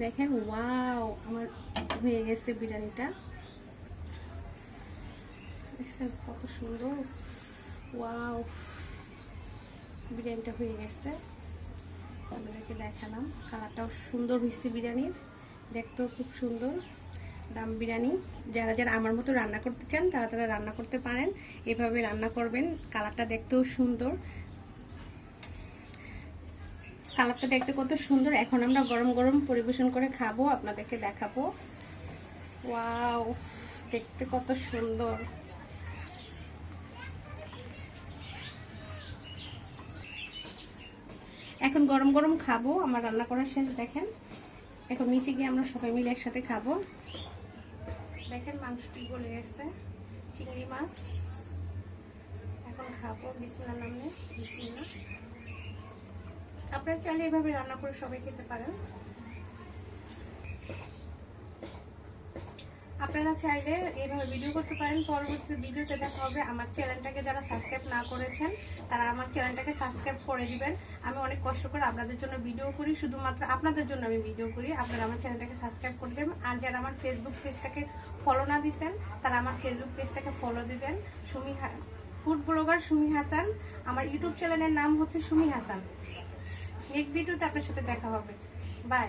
দেখেন ওয়াও, আমার হয়ে গেছে বিরিয়ানিটা। দেখছেন কত সুন্দর, ওয়াও বিরিয়ানিটা হয়ে গেছে। আপনাদেরকে দেখালাম, কালারটাও সুন্দর হয়েছে বিরিয়ানির, দেখতেও খুব সুন্দর। দাম বিরিয়ানি যারা যারা আমার মতো রান্না করতে চান তারা তারা রান্না করতে পারেন, এভাবে রান্না করবেন। কালারটা দেখতেও সুন্দর, কালারটা দেখতে কত সুন্দর। এখন আমরা গরম গরম পরিবেশন করে খাবো, আপনাদেরকে দেখাবো। ওয়াও, দেখতে কত সুন্দর। এখন গরম গরম খাবো, আমার রান্না করা শেষ। দেখেন এখন নিচে গিয়ে আমরা সবাই মিলে একসাথে খাবো। দেখেন মাংসটি গলে গেছে, চিংড়ি মাছ। এখন খাবো, বিসমিল্লাহ নামে। বিসমিল্লাহ। আপনারা চাইলে এভাবে রান্না করে সবাই খেতে পারেন। আপনারা চাইলে এইভাবে ভিডিও করতে পারেন। পরবর্তী ভিডিওতে দেখা হবে। আমার চ্যানেলটাকে যারা সাবস্ক্রাইব না করেছেন তারা আমার চ্যানেলটাকে সাবস্ক্রাইব করে দিবেন। আমি অনেক কষ্ট করে আপনাদের জন্য ভিডিও করি, শুধুমাত্র আপনাদের জন্য আমি ভিডিও করি। আপনারা আমার চ্যানেলটাকে সাবস্ক্রাইব করে দেবেন। আর যারা আমার ফেসবুক পেজটাকে ফলো না দিচ্ছেন তারা আমার ফেসবুক পেজটাকে ফলো দিবেন। Food blogger Sumi Hasan. আমার ইউটিউব চ্যানেলের নাম হচ্ছে সুমি হাসান। নেক্সট ভিডিওতে আপনার সাথে দেখা হবে। বাই।